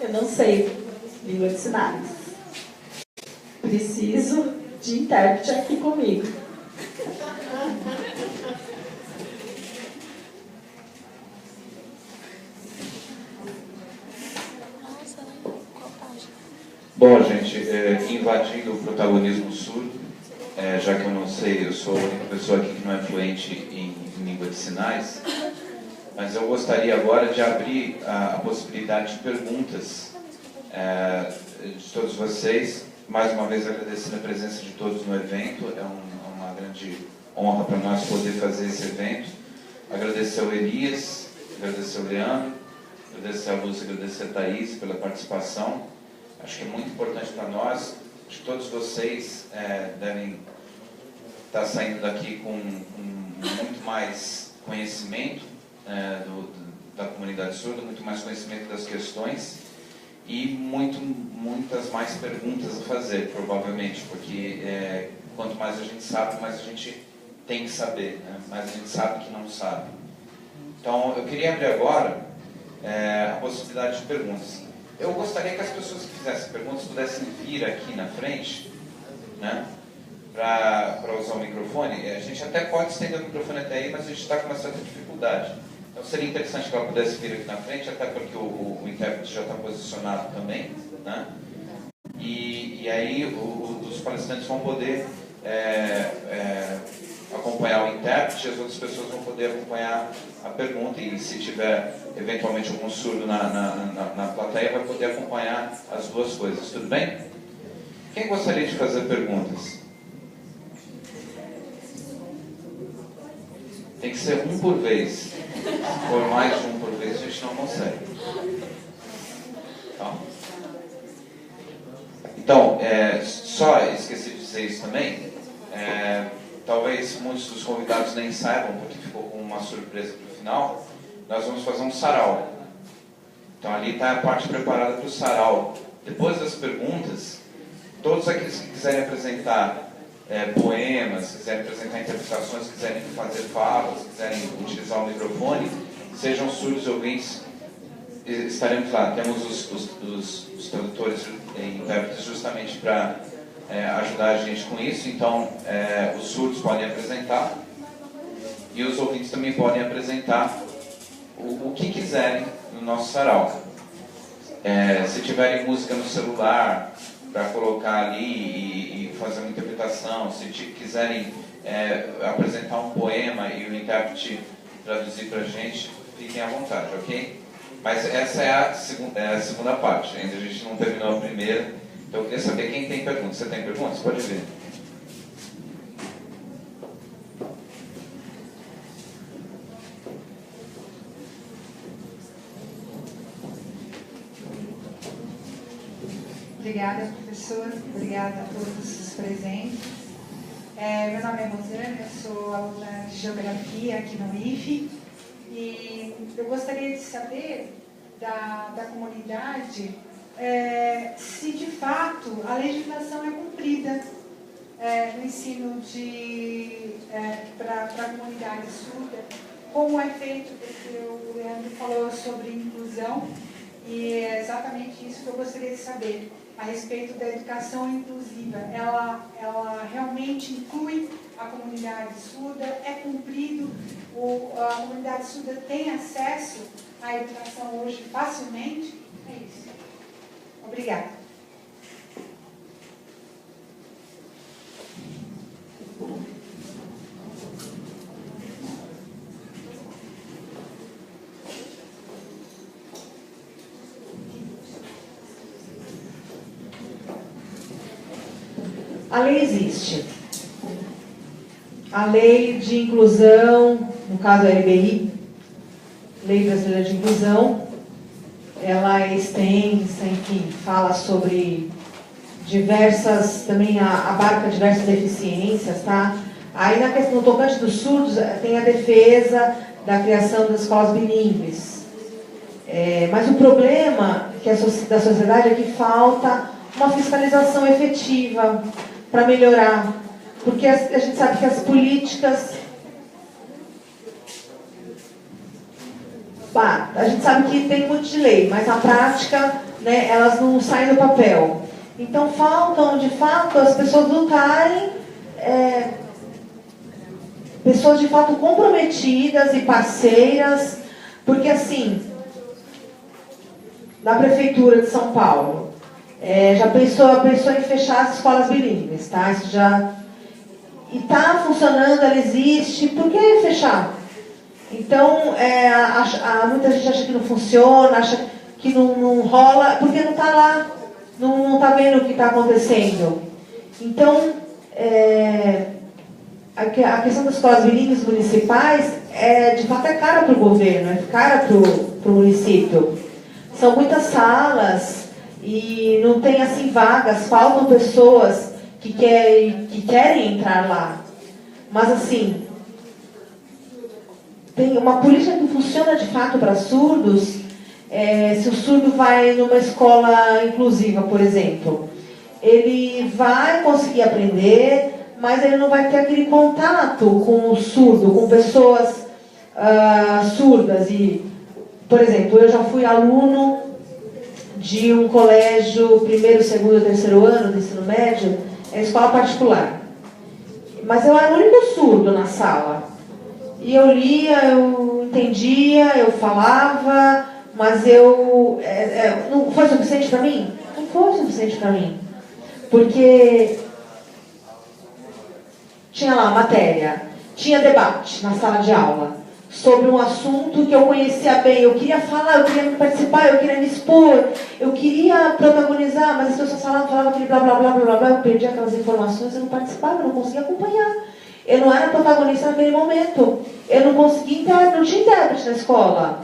Eu não sei língua de sinais. Preciso de intérprete aqui comigo. Bom, gente, invadindo o protagonismo surdo, já que eu não sei, eu sou a única pessoa aqui que não é fluente em língua de sinais, mas eu gostaria agora de abrir a possibilidade de perguntas de todos vocês. Mais uma vez agradecendo a presença de todos no evento, é uma grande honra para nós poder fazer esse evento. Agradecer ao Elias, agradecer ao Leandro, agradecer a Lúcia, agradecer a Thaís pela participação. Acho que é muito importante para nós. Acho que todos vocês devem estar saindo daqui com muito mais conhecimento da comunidade surda, muito mais conhecimento das questões e muitas mais perguntas a fazer, provavelmente, porque quanto mais a gente sabe, mais a gente tem que saber, né? Mais a gente sabe que não sabe. Então, eu queria abrir agora a possibilidade de perguntas. Eu gostaria que as pessoas que fizessem perguntas pudessem vir aqui na frente, né, para usar o microfone. A gente até pode estender o microfone até aí, mas a gente está com uma certa dificuldade. Então seria interessante que ela pudesse vir aqui na frente, até porque o intérprete já está posicionado também, né? E aí os palestrantes vão poder acompanhar o intérprete e as outras pessoas vão poder acompanhar a pergunta, e se tiver eventualmente algum surdo na plateia, vai poder acompanhar as duas coisas. Tudo bem? Quem gostaria de fazer perguntas? Tem que ser um por vez. Se for mais de um por vez, a gente não consegue. Então, só esqueci de dizer isso também. Talvez muitos dos convidados nem saibam, porque ficou com uma surpresa para o final. Nós vamos fazer um sarau. Então ali está a parte preparada para o sarau. Depois das perguntas, todos aqueles que quiserem apresentar poemas, quiserem apresentar interpretações, quiserem fazer falas, quiserem utilizar o microfone, sejam surdos ouvintes, estaremos lá. Temos os tradutores e intérpretes justamente para ajudar a gente com isso. Então, os surdos podem apresentar e os ouvintes também podem apresentar o que quiserem no nosso sarau. Se tiverem música no celular para colocar ali e fazer uma interpretação, se quiserem apresentar um poema e o intérprete traduzir para a gente, fiquem à vontade, ok? Mas essa é a segunda parte, ainda a gente não terminou a primeira. Então eu queria saber quem tem perguntas. Você tem perguntas? Pode vir. Obrigada, professor. Obrigada a todos os presentes. Meu nome é Rosana, eu sou aluna de Geografia aqui no IFE. E eu gostaria de saber da comunidade se de fato a legislação é cumprida no ensino para a comunidade surda, como é feito, porque o Leandro falou sobre inclusão, e é exatamente isso que eu gostaria de saber, a respeito da educação inclusiva. Ela realmente inclui a comunidade surda? É cumprido? A comunidade surda tem acesso à educação hoje facilmente? É isso. Obrigada. A lei existe. A lei de inclusão, no caso a LBI, Lei Brasileira de Inclusão, ela é extensa, enfim, fala sobre diversas, também abarca diversas deficiências, tá? Aí na questão, no tocante dos surdos, tem a defesa da criação das escolas bilíngues. Mas o problema da sociedade é que falta uma fiscalização efetiva para melhorar, porque a gente sabe que as políticas... a gente sabe que tem muito de lei, mas na prática né, elas não saem do papel. Então faltam, de fato, as pessoas lutarem, pessoas de fato comprometidas e parceiras, porque assim, na Prefeitura de São Paulo, já pensou em fechar as escolas bilíngues, tá? Isso já... E está funcionando, ela existe, por que fechar? Então, muita gente acha que não funciona, acha que não rola, porque não está lá, não está vendo o que está acontecendo. Então, a questão das escolas bilíngues municipais, de fato, é cara para o governo, é cara para o município. São muitas salas e não tem assim vagas, faltam pessoas que querem entrar lá. Mas assim, tem uma política que funciona de fato para surdos. Se o surdo vai numa escola inclusiva, por exemplo, ele vai conseguir aprender, mas ele não vai ter aquele contato com o surdo, com pessoas surdas. E, por exemplo, eu já fui aluno de um colégio, primeiro, segundo e terceiro ano do ensino médio, escola particular. Mas eu era o único surdo na sala. E eu lia, eu entendia, eu falava, mas não foi suficiente para mim? Não foi suficiente para mim. Porque tinha lá matéria, tinha debate na sala de aula sobre um assunto que eu conhecia bem. Eu queria falar, eu queria participar, eu queria me expor, eu queria protagonizar, mas as pessoas falavam aquele blá blá blá blá blá, eu perdi aquelas informações, eu não participava, eu não conseguia acompanhar. Eu não era protagonista naquele momento. Eu não conseguia não tinha intérprete na escola.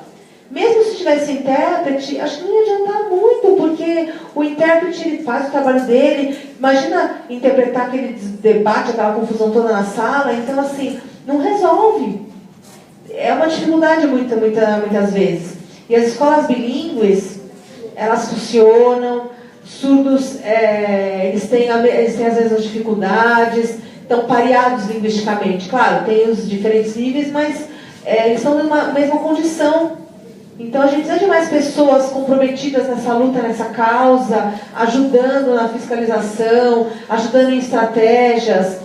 Mesmo se tivesse intérprete, acho que não ia adiantar muito, porque o intérprete ele faz o trabalho dele. Imagina interpretar aquele debate, aquela confusão toda na sala. Então, assim, não resolve. É uma dificuldade muitas vezes. E as escolas bilíngues, elas funcionam. Surdos, eles têm às vezes as dificuldades, estão pareados linguisticamente. Claro, tem os diferentes níveis, mas eles estão numa mesma condição. Então a gente precisa de mais pessoas comprometidas nessa luta, nessa causa, ajudando na fiscalização, ajudando em estratégias.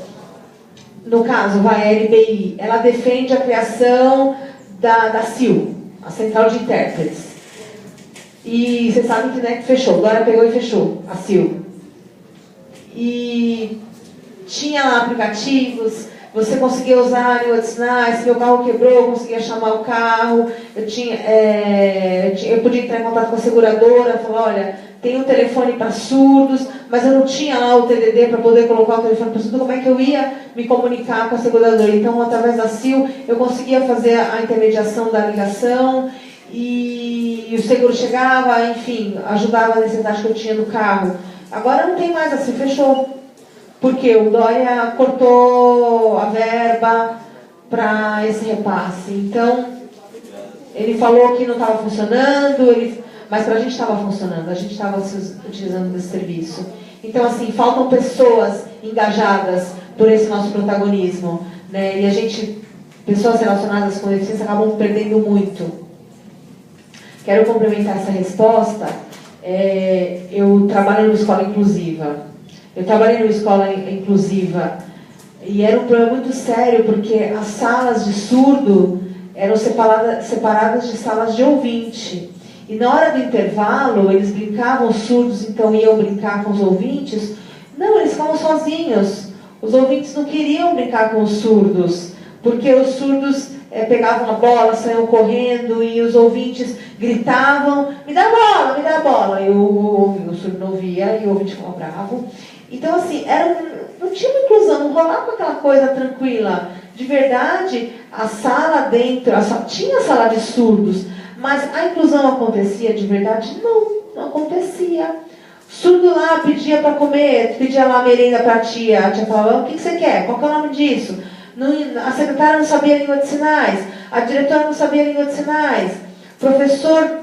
No caso, a LBI, ela defende a criação da CIL, a Central de Intérpretes. E vocês sabem que, que fechou, agora pegou e fechou a CIL. E tinha lá aplicativos, você conseguia usar a língua de sinais. Se meu carro quebrou, eu conseguia chamar o carro. Eu podia entrar em contato com a seguradora, falar, olha, tem um telefone para surdos, mas eu não tinha lá o TDD para poder colocar o telefone para surdos. Como é que eu ia me comunicar com a seguradora? Então, através da CIL, eu conseguia fazer a intermediação da ligação e o seguro chegava, enfim, ajudava a necessidade que eu tinha no carro. Agora não tem mais assim, fechou. Porque o Dória cortou a verba para esse repasse. Então, ele falou que não estava funcionando, mas para a gente estava funcionando, a gente estava utilizando desse serviço. Então, assim, faltam pessoas engajadas por esse nosso protagonismo, né? E pessoas relacionadas com deficiência acabam perdendo muito. Quero complementar essa resposta. Eu trabalho numa escola inclusiva. Eu trabalhei numa escola inclusiva e era um problema muito sério, porque as salas de surdo eram separadas de salas de ouvinte. E na hora do intervalo, eles brincavam, os surdos então iam brincar com os ouvintes. Não, eles ficavam sozinhos. Os ouvintes não queriam brincar com os surdos, porque os surdos pegavam a bola, saíam correndo, e os ouvintes gritavam, me dá a bola. E o surdo não ouvia, e o ouvinte ficava bravo. Então, assim, não tinha uma inclusão, não rolava aquela coisa tranquila. De verdade, a sala dentro, tinha a sala de surdos, mas a inclusão acontecia de verdade? Não acontecia. O surdo lá pedia para comer, pedia lá a merenda para a tia falava, o que você quer? Qual que é o nome disso? A secretária não sabia a língua de sinais, a diretora não sabia a língua de sinais, o professor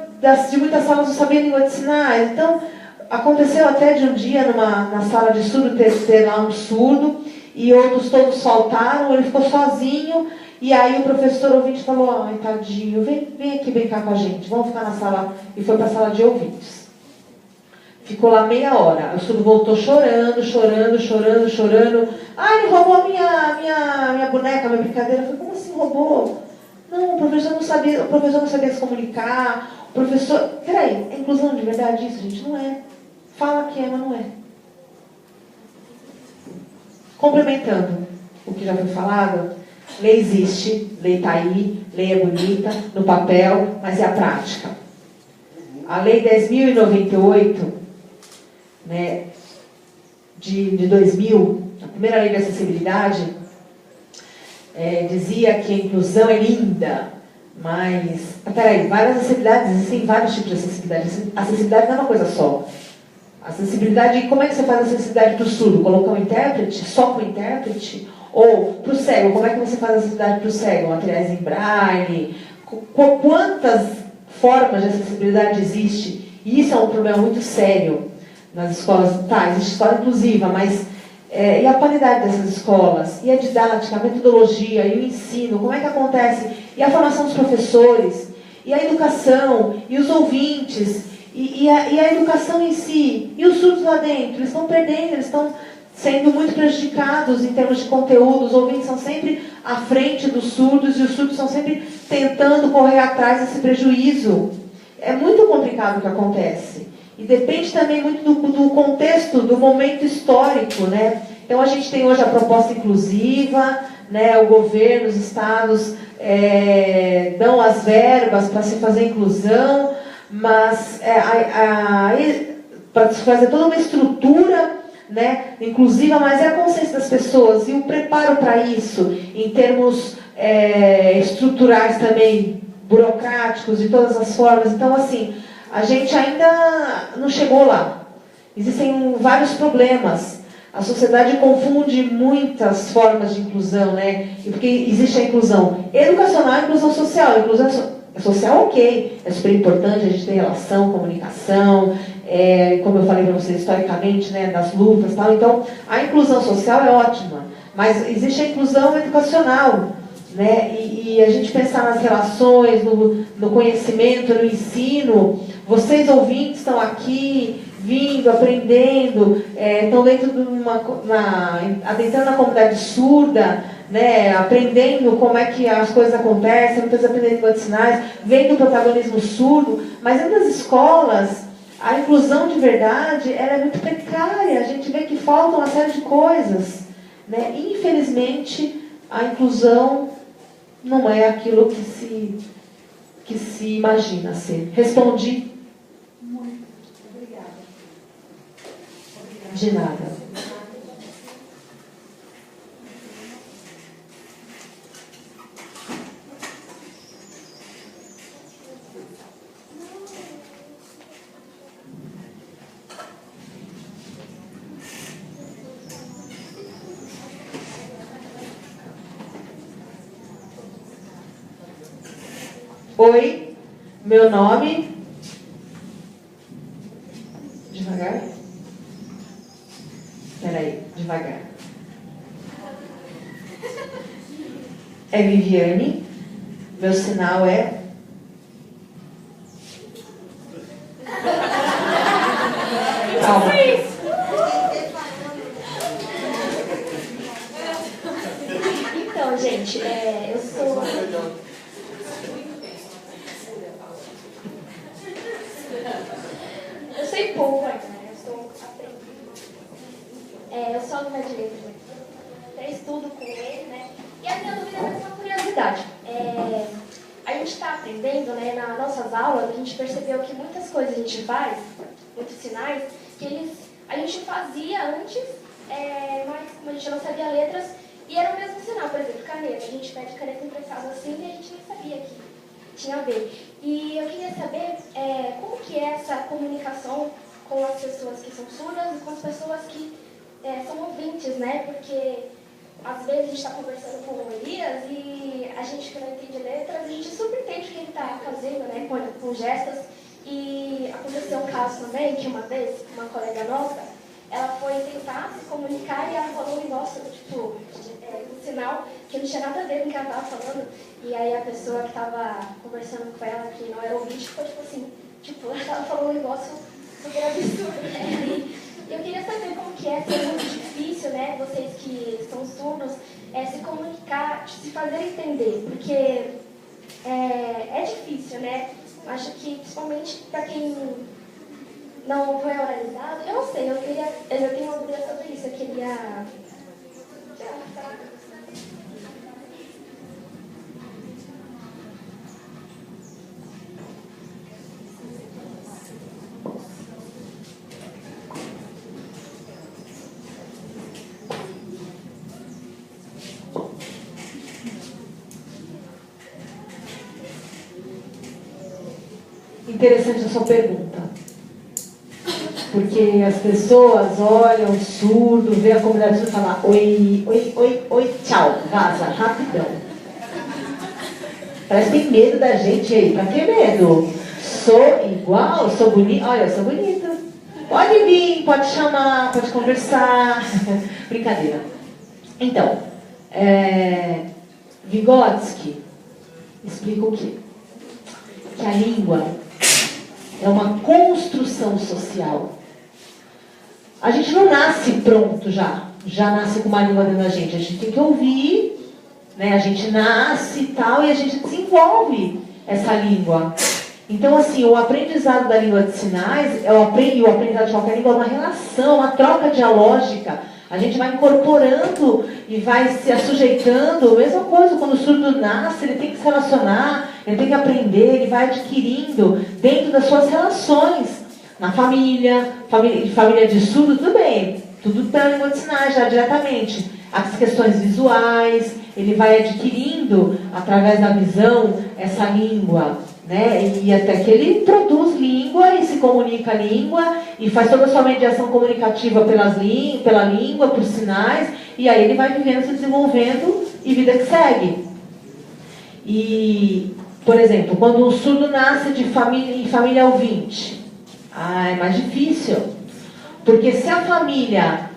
de muitas salas não sabia a língua de sinais. Então, aconteceu até de um dia, na sala de surdo, ter lá um surdo, e outros todos faltaram, ele ficou sozinho, e aí o professor ouvinte falou, ai, tadinho, vem aqui brincar com a gente, vamos ficar na sala, e foi para a sala de ouvintes. Ficou lá meia hora. O surdo voltou chorando, chorando, chorando, chorando. Ah, ele roubou minha boneca, minha brincadeira. Eu falei, como assim roubou? Não, o professor não sabia se comunicar. O professor... Peraí, é inclusão de verdade isso, gente? Não é. Fala que é, mas não é. Complementando o que já foi falado, lei existe, lei está aí, lei é bonita, no papel, mas é a prática. A lei 10.098, né, de 2000, a primeira lei de acessibilidade, dizia que a inclusão é linda, mas... Peraí, várias acessibilidades, existem vários tipos de acessibilidade. Acessibilidade não é uma coisa só. Acessibilidade, como é que você faz a acessibilidade para o surdo? Colocar um intérprete? Só com o intérprete? Ou para o cego, como é que você faz a acessibilidade para o cego? Materiais em braille? Quantas formas de acessibilidade existe? E isso é um problema muito sério nas escolas. Tá, existe escola inclusiva, mas e a qualidade dessas escolas? E a didática, a metodologia, e o ensino? Como é que acontece? E a formação dos professores? E a educação? E os ouvintes? E a educação em si, e os surdos lá dentro, eles estão perdendo, eles estão sendo muito prejudicados em termos de conteúdo. Os ouvintes são sempre à frente dos surdos, e os surdos estão sempre tentando correr atrás desse prejuízo. É muito complicado o que acontece. E depende também muito do contexto, do momento histórico, né? Então a gente tem hoje a proposta inclusiva, né? O governo, os estados dão as verbas para se fazer inclusão, mas para se fazer toda uma estrutura, né, inclusiva, mas é a consciência das pessoas e o preparo para isso, em termos estruturais também, burocráticos, de todas as formas. Então, assim, a gente ainda não chegou lá. Existem vários problemas. A sociedade confunde muitas formas de inclusão, né? Porque existe a inclusão educacional e a inclusão social. A inclusão social, ok, é super importante, a gente tem relação, comunicação, como eu falei para vocês historicamente, né, das lutas e tal. Então, a inclusão social é ótima, mas existe a inclusão educacional, né? E a gente pensar nas relações, no conhecimento, no ensino. Vocês ouvintes estão aqui, vindo, aprendendo, estão dentro de adentrando na comunidade surda, né, aprendendo como é que as coisas acontecem, muitas vezes aprendendo língua de sinais, vendo o protagonismo surdo, mas dentro das escolas, a inclusão de verdade, ela é muito precária. A gente vê que falta uma série de coisas, né? Infelizmente, a inclusão não é aquilo que se imagina ser. Respondi? Muito obrigada. De nada. Oi, meu nome... Devagar? Peraí, devagar. É Viviane, meu sinal é... Calma. Então, gente, eu sou... Eu sei pouco ainda, né? Eu estou aprendendo. Eu sou aluna de letras, até estudo com ele, né? E a minha dúvida é mais uma curiosidade. A gente está aprendendo, né? Nas nossas aulas, a gente percebeu que muitas coisas a gente faz, muitos sinais, que a gente fazia antes, mas como a gente não sabia letras, e era o mesmo sinal, por exemplo, caneta. A gente pede caneta emprestada assim e a gente nem sabia que tinha a ver. E eu queria saber como que é essa comunicação com as pessoas que são surdas e com as pessoas que são ouvintes, né? Porque às vezes a gente está conversando com o Elias e a gente que não entende letras, a gente super entende o que ele está fazendo, né? Com gestos. E aconteceu um caso também que uma vez, uma colega nossa, ela foi tentar se comunicar e ela falou um negócio, tipo, um sinal que não tinha nada a ver com o que ela estava falando. E aí a pessoa que estava conversando com ela, que não era ouvinte, ficou tipo assim, tipo, ela estava falando um negócio super absurdo, né? Eu queria saber como que é ser muito difícil, né? Vocês que são surdos, se comunicar, se fazer entender, porque é difícil, né? Acho que principalmente para quem não foi oralizado, eu não sei, eu tenho uma dúvida sobre isso, eu queria. Interessante a sua pergunta, porque as pessoas olham o surdo, vê a comunidade surda e falam oi, oi, oi, oi, tchau, vaza, rapidão. Parece que tem medo da gente aí. Pra que medo? Sou igual, sou bonita, olha, eu sou bonita. Pode vir, pode chamar, pode conversar. Brincadeira. Então, Vygotsky explica o quê? Que a língua é uma construção social. A gente não nasce pronto já nasce com uma língua dentro da gente. A gente tem que ouvir, né? A gente nasce e tal, e a gente desenvolve essa língua. Então, assim, o aprendizado da língua de sinais, o aprendizado de qualquer língua é uma relação, uma troca dialógica. A gente vai incorporando e vai se assujeitando. Mesma coisa, quando o surdo nasce, ele tem que se relacionar, ele tem que aprender, ele vai adquirindo dentro das suas relações. Na família de surdo, tudo bem. Tudo pela língua de sinais, já diretamente. As questões visuais, ele vai adquirindo, através da visão, essa língua, né? E até que ele produz língua e se comunica a língua e faz toda a sua mediação comunicativa pela língua, por sinais, e aí ele vai vivendo, se desenvolvendo e vida que segue. E, por exemplo, quando um surdo nasce em família ouvinte, é mais difícil, porque se a família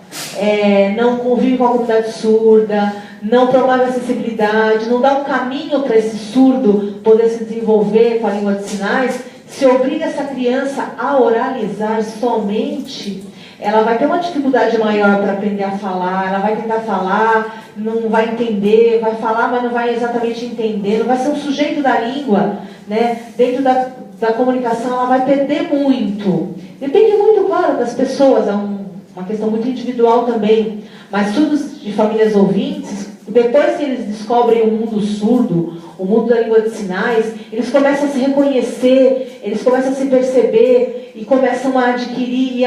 não convive com a comunidade surda, não promove a acessibilidade, não dá um caminho para esse surdo poder se desenvolver com a língua de sinais, se obriga essa criança a oralizar somente, ela vai ter uma dificuldade maior para aprender a falar, ela vai tentar falar, não vai entender, vai falar, mas não vai exatamente entender, não vai ser um sujeito da língua, né? Dentro da comunicação ela vai perder muito. Depende muito, claro, das pessoas, é uma questão muito individual também, mas surdos de famílias ouvintes, depois que eles descobrem o mundo surdo, o mundo da língua de sinais, eles começam a se reconhecer, eles começam a se perceber e começam a adquirir, e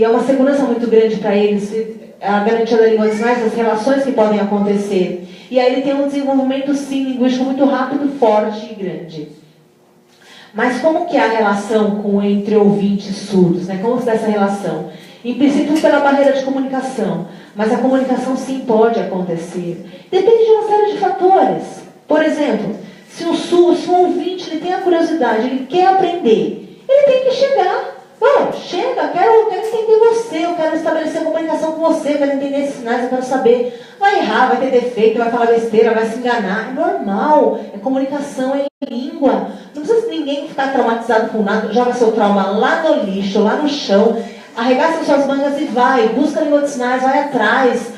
é uma segurança muito grande para eles, a garantia da língua de sinais, as relações que podem acontecer. E aí ele tem um desenvolvimento, sim, linguístico muito rápido, forte e grande. Mas como que é a relação entre ouvintes e surdos, né? Como se dá essa relação? Em princípio, pela barreira de comunicação. Mas a comunicação, sim, pode acontecer. Depende de uma série de fatores. Por exemplo, se um ouvinte ele tem a curiosidade, ele quer aprender, ele tem que chegar. Não, chega, quero entender você, eu quero estabelecer comunicação com você, eu quero entender esses sinais, eu quero saber. Vai errar, vai ter defeito, vai falar besteira, vai se enganar. É normal, é comunicação, é língua. Não precisa ninguém ficar traumatizado com nada, joga seu trauma lá no lixo, lá no chão, arregaça suas mangas e vai, busca a língua de sinais, vai atrás,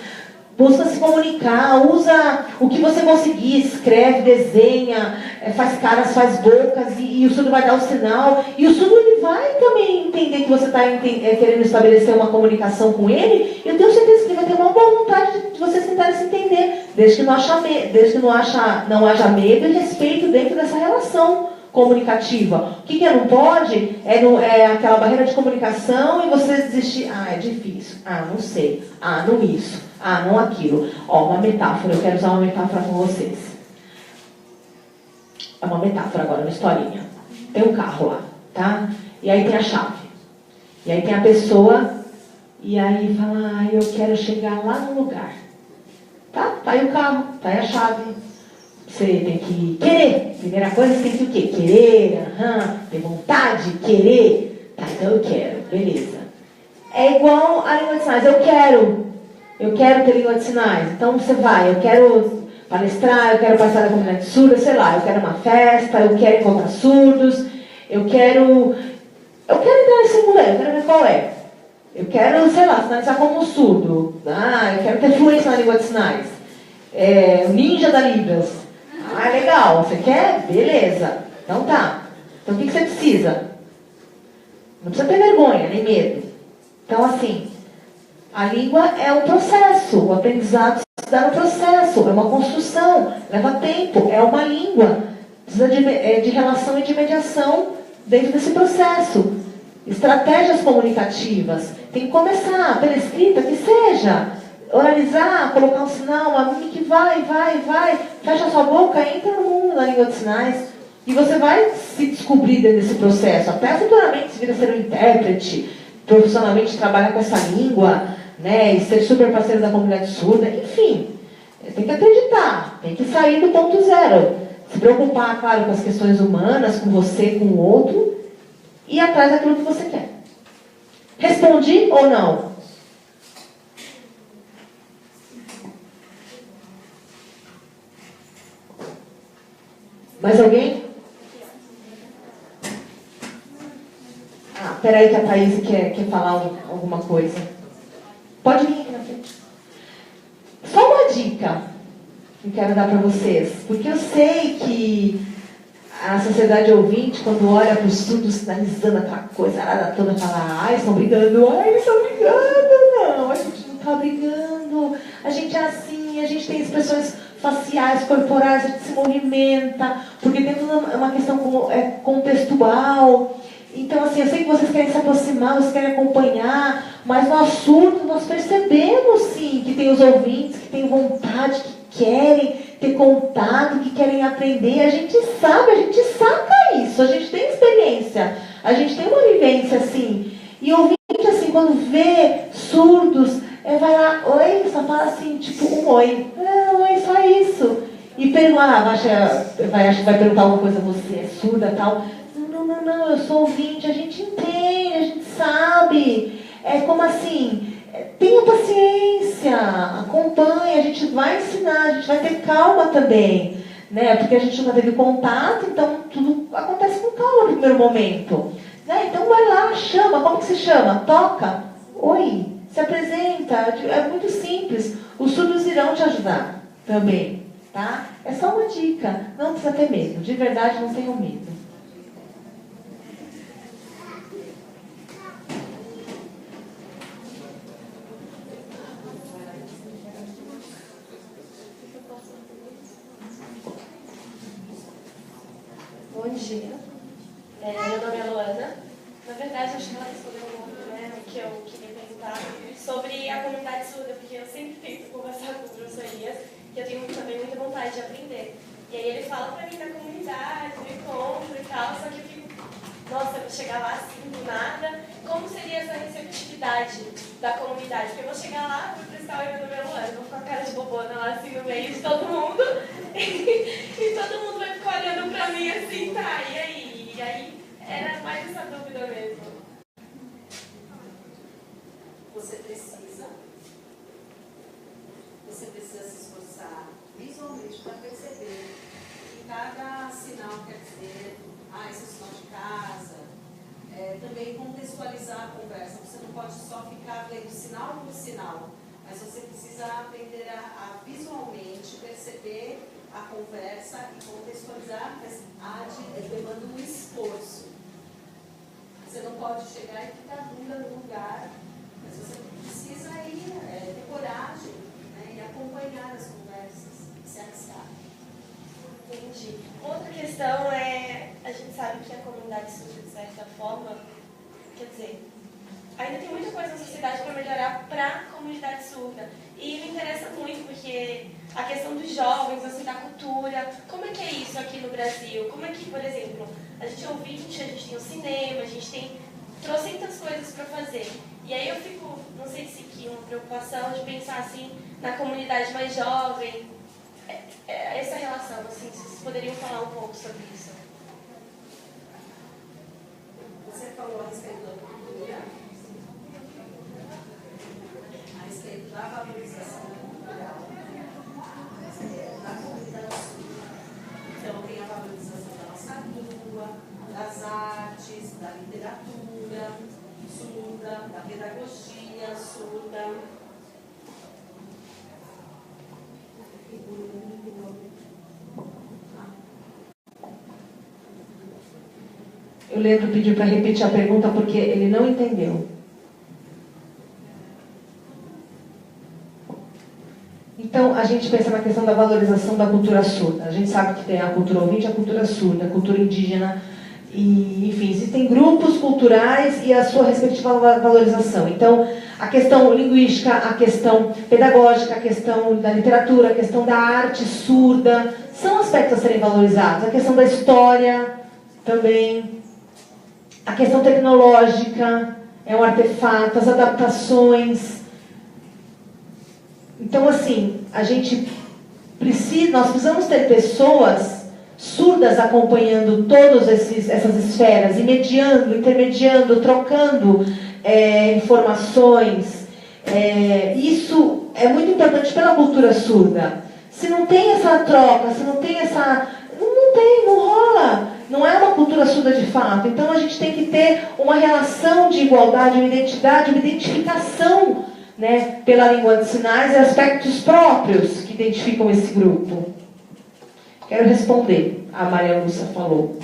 busca se comunicar, usa o que você conseguir, escreve, desenha, faz caras, faz bocas, e o surdo vai dar o sinal, e o surdo ele vai também entender que você está querendo estabelecer uma comunicação com ele, e eu tenho certeza que ele vai ter uma boa vontade de vocês tentarem se entender, desde que não haja medo e respeito dentro dessa relação comunicativa. O que não pode é aquela barreira de comunicação e você desistir. É difícil. Não sei. Não isso. Não aquilo. Uma metáfora. Eu quero usar uma metáfora com vocês. É uma metáfora agora, uma historinha. Tem um carro lá, tá? E aí tem a chave. E aí tem a pessoa e aí fala, eu quero chegar lá no lugar. Tá aí o carro, tá aí a chave. Você tem que querer. Primeira coisa, você tem que o quê? Querer, ter vontade, querer. Tá, então eu quero, beleza. É igual a língua de sinais. Eu quero ter língua de sinais. Então você vai, eu quero palestrar, eu quero participar da comunidade surda, sei lá, eu quero uma festa, eu quero encontrar surdos, eu quero Eu quero entrar nesse mundo aí, eu quero ver qual é. Eu quero, sei lá, sinalizar como surdo. Eu quero ter fluência na língua de sinais. Ninja da Libras. Legal. Você quer? Beleza. Então tá. Então o que você precisa? Não precisa ter vergonha, nem medo. Então assim, a língua é um processo. O aprendizado se dá no processo. É uma construção. Leva tempo. É uma língua. Precisa de relação e de mediação dentro desse processo. Estratégias comunicativas. Tem que começar pela escrita, que seja. Oralizar, colocar um sinal, uma mímica que vai. Fecha sua boca, entra no mundo da língua de sinais. E você vai se descobrir dentro desse processo. Até futuramente se vir a ser um intérprete, profissionalmente trabalhar com essa língua, né, e ser super parceiro da comunidade surda. Enfim, tem que acreditar. Tem que sair do ponto zero. Se preocupar, claro, com as questões humanas, com você, com o outro. E ir atrás daquilo que você quer. Respondi ou não? Mais alguém? Peraí que a Thaís quer falar alguma coisa. Pode vir aqui na frente. Só uma dica que eu quero dar para vocês. Porque eu sei que a sociedade ouvinte, quando olha para os surdos sinalizando aquela coisa toda, fala, estão brigando, eles estão brigando. Não, a gente não está brigando. A gente é assim, a gente tem expressões faciais, corporais, a gente se movimenta, porque tem uma questão contextual. Então, assim, eu sei que vocês querem se aproximar, vocês querem acompanhar, mas nós surdos, nós percebemos, sim, que tem os ouvintes, que têm vontade, que querem ter contato, que querem aprender. A gente sabe, a gente saca isso, a gente tem experiência, a gente tem uma vivência, assim. E ouvinte, assim, quando vê surdos, vai lá, oi, só fala assim, tipo, um oi. Oi, só isso. E pergunta, acho que vai perguntar alguma coisa, você é surda e tal. Não, eu sou ouvinte, a gente entende, a gente sabe. Como assim, tenha paciência, acompanhe, a gente vai ensinar, a gente vai ter calma também, né? Porque a gente nunca teve contato, então tudo acontece com calma no primeiro momento. Né? Então vai lá, chama, como que se chama? Toca, oi, se apresenta, é muito simples. Os surdos irão te ajudar também, tá? É só uma dica, não precisa ter medo, de verdade não tenham medo. Bom dia. Meu nome é Luana. Na verdade, acho que ela respondeu um pouco, né, o que eu queria perguntar sobre a comunidade surda, porque eu sempre tento conversar com o professor Elias, que eu tenho também muita vontade de aprender. E aí ele fala pra mim da comunidade, do encontro e tal, só que eu fico, nossa, eu vou chegar lá assim, do nada. Como seria essa receptividade da comunidade? Porque eu vou chegar lá, vou prestar o meu nome é Luana, vou ficar com a cara de bobona lá assim no meio de todo mundo, e todo mundo vai ficar olhando pra mim assim, tá, e aí? E aí era mais essa dúvida mesmo. Você precisa se esforçar visualmente para perceber que cada sinal quer dizer, esse é o sinal de casa. Também contextualizar a conversa. Você não pode só ficar vendo sinal por sinal, mas você precisa aprender a visualmente perceber a conversa e contextualizar, mas demanda um esforço. Você não pode chegar e ficar bunda no lugar, mas você precisa ir, ter coragem, né, e acompanhar as conversas, se arriscar. Entendi. Outra questão a gente sabe que a comunidade surda, de certa forma, quer dizer, ainda tem muita coisa na sociedade para melhorar para a comunidade surda. E me interessa muito, porque a questão dos jovens, assim, da cultura, como é que é isso aqui no Brasil? Como é que, por exemplo, a gente é ouvinte, a gente tem o cinema, a gente tem trocentas coisas para fazer. E aí eu fico, não sei se aqui uma preocupação de pensar assim na comunidade mais jovem, essa relação, assim, se vocês poderiam falar um pouco sobre isso. Você falou a respeito da cultura, a respeito da valorização cultural da comunidade surda. Então, tem a valorização da nossa língua, das artes, da literatura. O Leandro pediu para repetir a pergunta porque ele não entendeu. Então, a gente pensa na questão da valorização da cultura surda. A gente sabe que tem a cultura ouvinte, a cultura surda, a cultura indígena, e, enfim, existem grupos culturais e a sua respectiva valorização. Então, a questão linguística, a questão pedagógica, a questão da literatura, a questão da arte surda, são aspectos a serem valorizados. A questão da história também, a questão tecnológica, é um artefato, as adaptações. Então, assim, nós precisamos ter pessoas surdas acompanhando todas essas esferas, e mediando, intermediando, trocando informações. Isso é muito importante pela cultura surda. Se não tem essa troca, se não tem essa... Não rola. Não é uma cultura surda de fato. Então, a gente tem que ter uma relação de igualdade, uma identidade, uma identificação, né, pela língua de sinais e aspectos próprios que identificam esse grupo. Quero responder, a Maria Lúcia falou.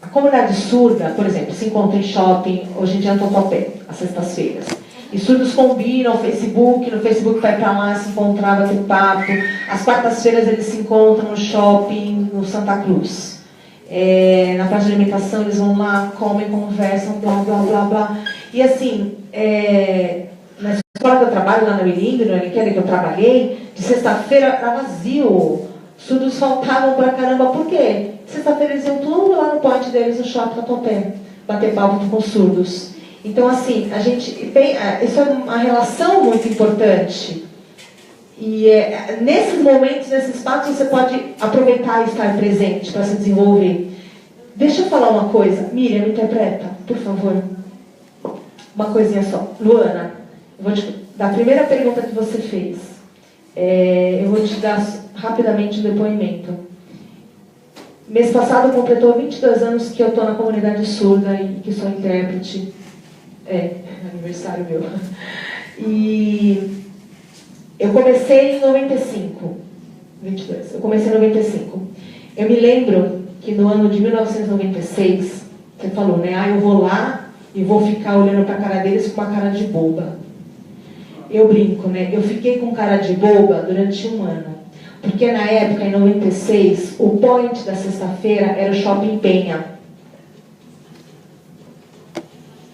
A comunidade surda, por exemplo, se encontra em shopping, hoje em dia no Tatuapé, às sextas-feiras. E surdos combinam no Facebook vai para lá, se encontrar, bater papo. Às quartas-feiras eles se encontram no shopping, no Santa Cruz. Na parte de alimentação eles vão lá, comem, conversam, blá, blá, blá, blá. E assim, na escola que eu trabalho, lá na Uilinde, no Unicamp que eu trabalhei, de sexta-feira era vazio. Surdos faltavam pra caramba. Por quê? Sexta-feira eles iam tudo lá no point deles, no shopping Tatuapé, bater papo com surdos. Então, assim, isso é uma relação muito importante. E nesses momentos, nesses espaços, você pode aproveitar e estar presente para se desenvolver. Deixa eu falar uma coisa. Miriam, me interpreta, por favor. Uma coisinha só. Luana, eu vou te dar a primeira pergunta que você fez. Eu vou te dar rapidamente um depoimento. Mês passado completou 22 anos que eu estou na comunidade surda e que sou intérprete. Aniversário meu. E eu comecei em 95. 22. Eu comecei em 95. Eu me lembro que no ano de 1996, você falou, né? Eu vou lá e vou ficar olhando para a cara deles com uma cara de boba. Eu brinco, né? Eu fiquei com cara de boba durante um ano. Porque na época, em 96, o point da sexta-feira era o Shopping Penha.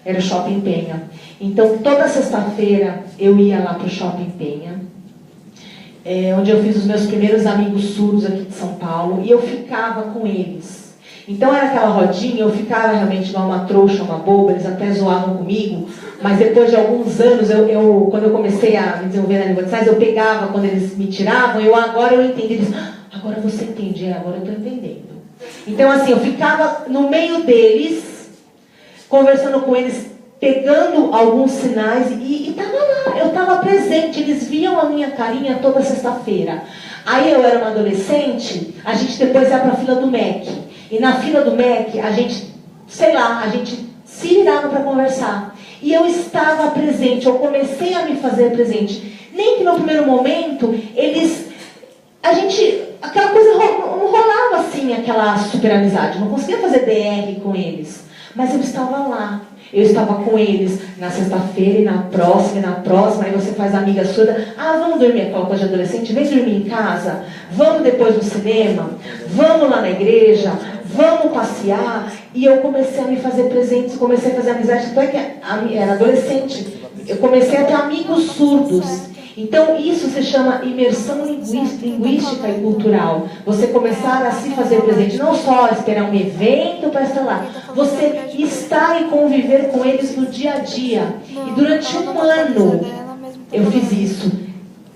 Era o Shopping Penha. Então, toda sexta-feira eu ia lá para o Shopping Penha, onde eu fiz os meus primeiros amigos surdos aqui de São Paulo, e eu ficava com eles. Então, era aquela rodinha, eu ficava realmente igual uma trouxa, uma boba, eles até zoavam comigo, mas depois de alguns anos, quando eu comecei a me desenvolver na língua de sinais, eu pegava quando eles me tiravam, agora eu entendi, eles, agora você entende, agora eu estou entendendo. Então, assim, eu ficava no meio deles, conversando com eles, pegando alguns sinais, e estava lá, eu estava presente, eles viam a minha carinha toda sexta-feira. Aí eu era uma adolescente, a gente depois ia para a fila do MEC, e na fila do MEC, a gente se virava para conversar, e eu estava presente, eu comecei a me fazer presente, nem que no primeiro momento, aquela coisa não rolava assim, aquela super amizade, não conseguia fazer DR com eles, mas eu estava lá. Eu estava com eles na sexta-feira e na próxima, aí você faz amiga surda. Vamos dormir, aquela coisa de adolescente, vem dormir em casa, vamos depois no cinema, vamos lá na igreja, vamos passear. E eu comecei a me fazer presente, comecei a fazer amizade, até que era adolescente, eu comecei a ter amigos surdos. Então, isso se chama imersão linguística e cultural. Você começar a se fazer presente, não só esperar um evento para estar lá. Você estar e conviver com eles no dia a dia. E durante um ano, eu fiz isso.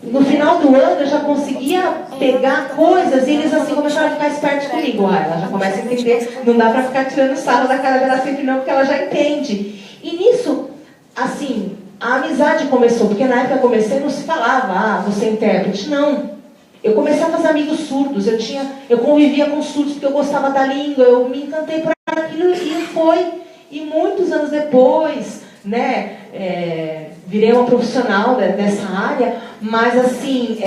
No final do ano, eu já conseguia pegar coisas e eles assim começaram a ficar espertos comigo. Ela já começa a entender, não dá para ficar tirando sarro da cara dela sempre não, porque ela já entende. E nisso, assim... a amizade começou, porque na época que eu comecei não se falava, você é intérprete. Não. Eu comecei a fazer amigos surdos, eu convivia com surdos porque eu gostava da língua, eu me encantei por aquilo e foi. E muitos anos depois, né, virei uma profissional dessa área, mas assim,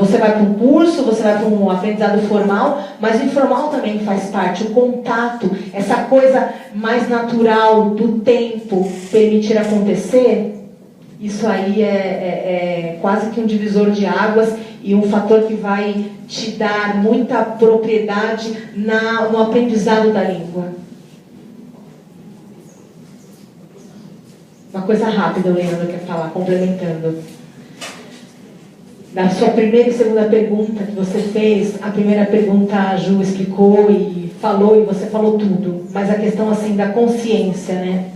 você vai para um curso, você vai para um aprendizado formal, mas o informal também faz parte, o contato, essa coisa mais natural do tempo permitir acontecer, isso aí é quase que um divisor de águas e um fator que vai te dar muita propriedade no aprendizado da língua. Uma coisa rápida, o Leandro quer falar, complementando. Na sua primeira e segunda pergunta que você fez, a primeira pergunta a Ju explicou e você falou tudo. Mas a questão assim da consciência, né?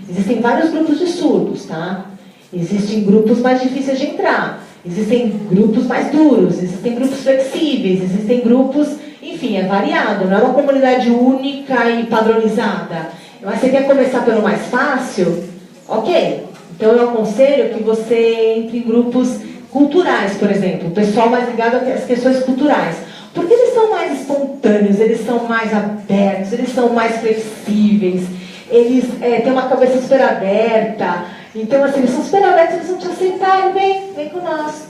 Existem vários grupos de surdos, tá? Existem grupos mais difíceis de entrar. Existem grupos mais duros, existem grupos flexíveis, existem grupos, enfim, é variado, não é uma comunidade única e padronizada. Mas você quer começar pelo mais fácil? Ok. Então eu aconselho que você entre em grupos culturais, por exemplo, o pessoal mais ligado às questões culturais. Porque eles são mais espontâneos, eles são mais abertos, eles são mais flexíveis, eles têm uma cabeça super aberta. Então, assim, eles são super abertos, eles vão te aceitar, vem com nós.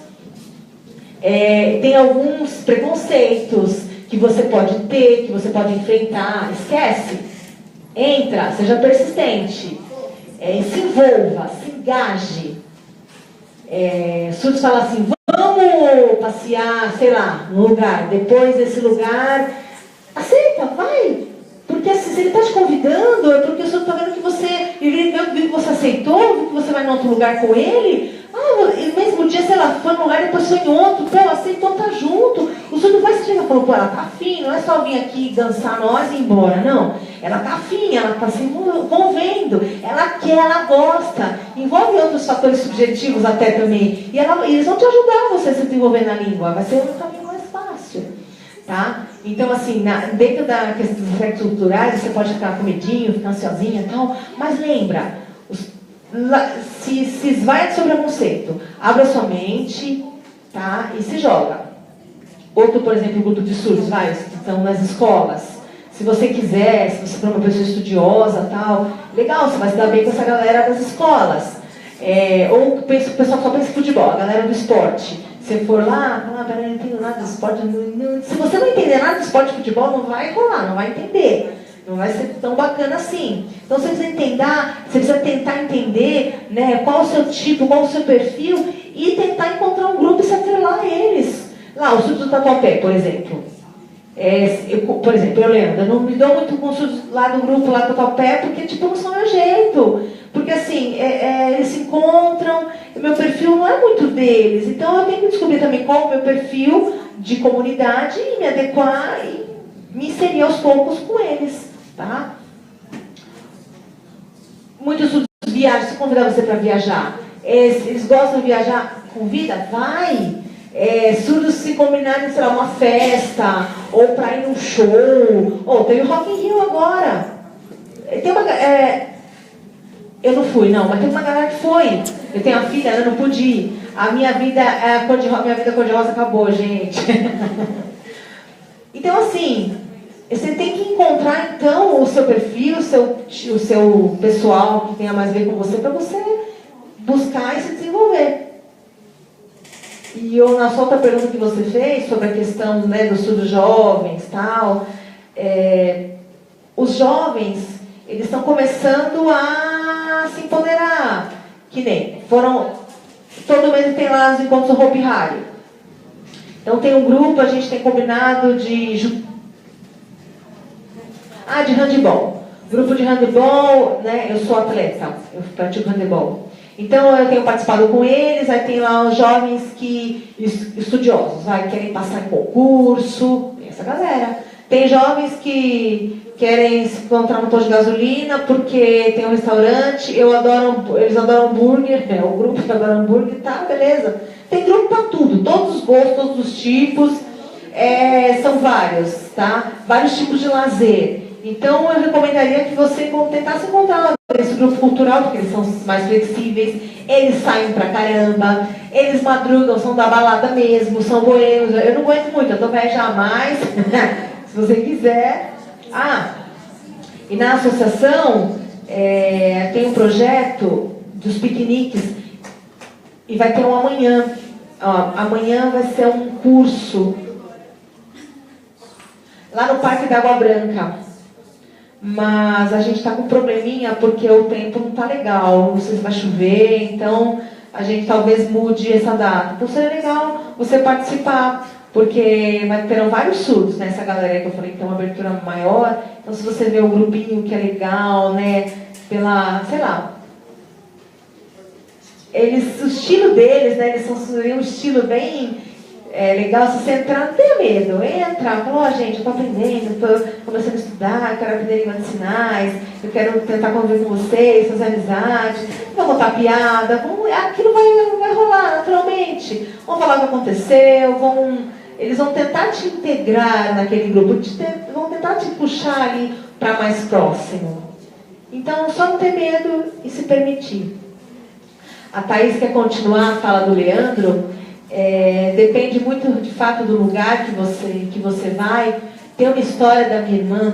Tem alguns preconceitos que você pode ter, que você pode enfrentar. Esquece. Entra, seja persistente. Se envolva, se engaje. Surdos falam assim, vamos passear, sei lá, num lugar. Depois desse lugar, aceita, vai. Porque assim, se ele está te convidando, é porque o surdo está vendo que ele viu que você aceitou, viu que você vai em outro lugar com ele. No mesmo dia, sei lá, foi num lugar, depois foi em outro, aceitou, tá junto. O surdo vai se chegar e falou, ela tá afim, não é só vir aqui dançar nós e ir embora, não. Ela tá afim, ela tá se envolvendo, ela quer, ela gosta. Envolve outros fatores subjetivos até também. E eles vão te ajudar você a se desenvolver na língua, vai ser um caminho mais fácil. Tá? Então, assim, dentro da questão dos aspectos culturais, você pode ficar com medinho, ficar ansiosinha e tal, mas lembra, se esvaia do seu preconceito, abra sua mente, tá? E se joga. Outro, por exemplo, grupo de surdos, que estão nas escolas. Se você quiser, se você for uma pessoa estudiosa tal, legal, você vai se dar bem com essa galera das escolas. Ou o pessoal só pensa em futebol, a galera do esporte. Você for lá, peraí, não entendo nada de esporte. Se você não entender nada de esporte e futebol, não vai rolar, não vai entender. Não vai ser tão bacana assim. Então você precisa tentar entender, né, qual o seu tipo, qual o seu perfil e tentar encontrar um grupo e se atrelar a eles. Lá, o surdo do Tatuapé, por exemplo. Eu lembro, eu não me dou muito com os surdos lá do grupo, lá do Tatuapé, porque tipo, não são meu jeito. Porque assim, eles se encontram, meu perfil não é muito deles. Então eu tenho que descobrir também qual é o meu perfil de comunidade e me adequar e me inserir aos poucos com eles. Tá? Muitos surdos viajam, se convidar você para viajar, eles gostam de viajar, convida, vai. Surdos se combinarem, sei lá, uma festa, ou para ir num show, ou teve o Rock in Rio agora. Eu não fui, não, mas tem uma galera que foi. Eu tenho a filha, eu não pude ir. A minha vida cor-de-rosa acabou, gente. Então, assim, você tem que encontrar, então, o seu perfil, o seu pessoal que tenha mais a ver com você, para você buscar e se desenvolver. E na sua outra pergunta que você fez, sobre a questão, né, dos surdos jovens e tal, os jovens, eles estão começando a se empoderar. Que nem, todo mês tem lá os encontros do Hopi Hari. Então tem um grupo, a gente tem combinado de handebol. Grupo de handebol, né? Eu sou atleta, eu pratico handebol. Então eu tenho participado com eles, aí tem lá os jovens estudiosos, querem passar em concurso, tem essa galera. Tem jovens que querem se encontrar no posto de gasolina porque tem um restaurante, eles adoram hambúrguer, o grupo que adora hambúrguer, tá, beleza. Tem grupo para tudo, todos os gostos, todos os tipos, são vários, tá? Vários tipos de lazer. Então eu recomendaria que você tentasse encontrar esse grupo cultural, porque eles são mais flexíveis, eles saem pra caramba, eles madrugam, são da balada mesmo, são boêmios. Eu não aguento muito, eu tô velha jamais. Se você quiser. E na associação tem um projeto dos piqueniques e vai ter um amanhã. Ó, amanhã vai ser um curso lá no Parque da Água Branca. Mas a gente está com um probleminha porque o tempo não está legal. Não sei se vai chover, então a gente talvez mude essa data. Então seria legal você participar, porque terão vários surdos, né? Essa galera que eu falei que tem uma abertura maior. Então se você vê o grupinho que é legal, né? Pela, sei lá, o estilo deles, né? Eles são um estilo bem legal. Se você entrar, não tenha medo. Entra, fala, ó, gente, eu estou aprendendo, estou começando a estudar, eu quero aprender língua de sinais, eu quero tentar conviver com vocês, fazer amizade, vou contar piada, aquilo vai rolar naturalmente. Vão falar o que aconteceu, eles vão tentar te integrar naquele grupo, vão tentar te puxar ali para mais próximo. Então, só não ter medo e se permitir. A Thaís quer continuar a fala do Leandro. Depende muito de fato do lugar que você vai. Tem uma história da minha irmã.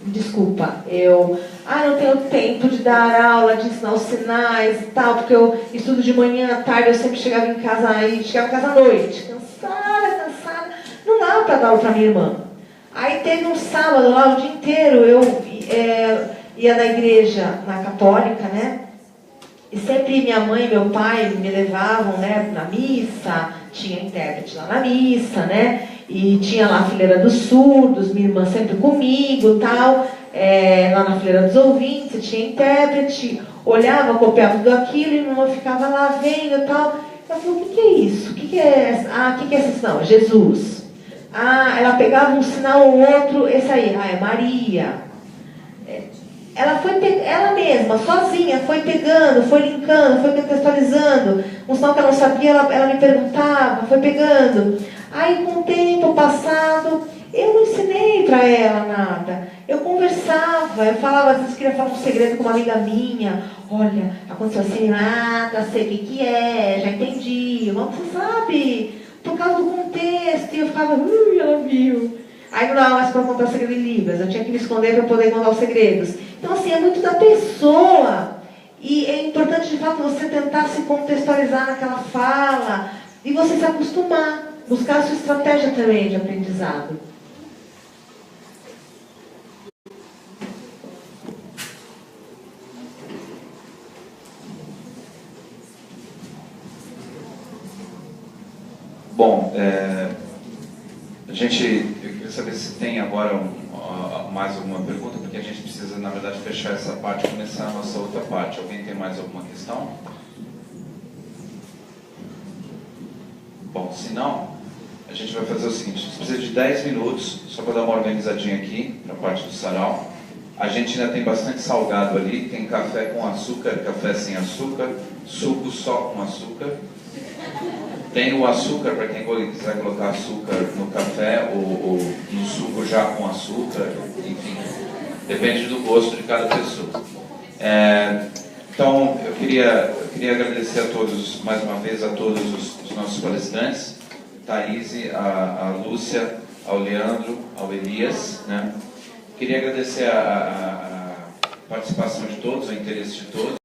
Desculpa, eu não tenho tempo de dar aula, de ensinar os sinais e tal, porque eu estudo de manhã, à tarde, eu sempre chegava em casa à noite, cansada, não dava para dar aula para minha irmã. Aí teve um sábado lá, o dia inteiro, eu ia na igreja, na católica, né? E sempre minha mãe e meu pai me levavam, né, na missa, tinha intérprete lá na missa, né? E tinha lá a fileira dos surdos, minha irmã sempre comigo, tal. Lá na fileira dos ouvintes, tinha intérprete, olhava, copiava tudo aquilo e minha irmã ficava lá vendo, tal. Eu falei, o que é isso? O que é esse sinal? Jesus. Ela pegava um sinal ou outro, esse aí, é Maria. Ela mesma, sozinha, foi pegando, foi linkando, foi contextualizando. Um sinal que ela não sabia, ela me perguntava, foi pegando. Aí, com o tempo passado, eu não ensinei para ela nada. Eu conversava, eu falava, às vezes queria falar um segredo com uma amiga minha. Olha, aconteceu assim, já sei o que é, já entendi. Mas você sabe, por causa do contexto. E eu ficava, ela viu. Aí não dava mais para contar o segredo em Libras, eu tinha que me esconder para poder contar os segredos. Então, assim, é muito da pessoa. E é importante, de fato, você tentar se contextualizar naquela fala e você se acostumar, buscar a sua estratégia também de aprendizado. Bom, eu queria saber se tem agora mais alguma pergunta, porque a gente precisa, na verdade, fechar essa parte e começar a nossa outra parte. Alguém tem mais alguma questão? Bom, se não, a gente vai fazer o seguinte, a gente precisa de 10 minutos, só para dar uma organizadinha aqui, para a parte do sarau. A gente ainda tem bastante salgado ali, tem café com açúcar, café sem açúcar, suco só com açúcar. Tem o açúcar, para quem quiser colocar açúcar no café ou no suco já com açúcar, enfim, depende do gosto de cada pessoa. Então, eu queria agradecer a todos, mais uma vez, a todos os nossos palestrantes, Thaís, a Lúcia, ao Leandro, ao Elias, né? Queria agradecer a participação de todos, o interesse de todos.